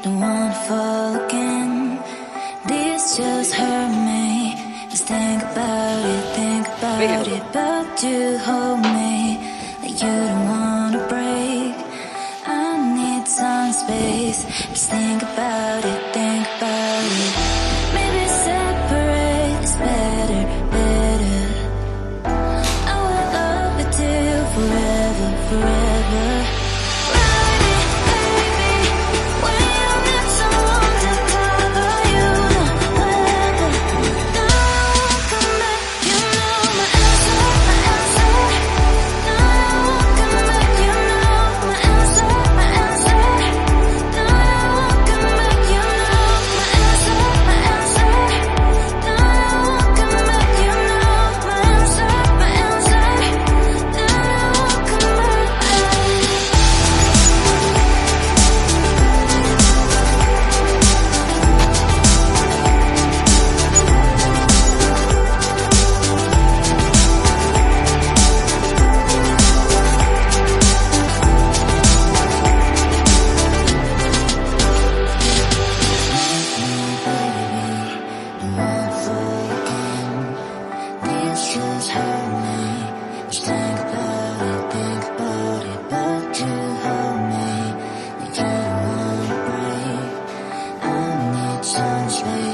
don't wanna fall again. This just hurt me. Just think about it, but you hold me like you don't wanna break. I need some space. Just think about it, maybe separate is better, better. I will love you till forever, forever. Just hurt me. Just think about it, but you hold me like you don't wanna break. I need some space.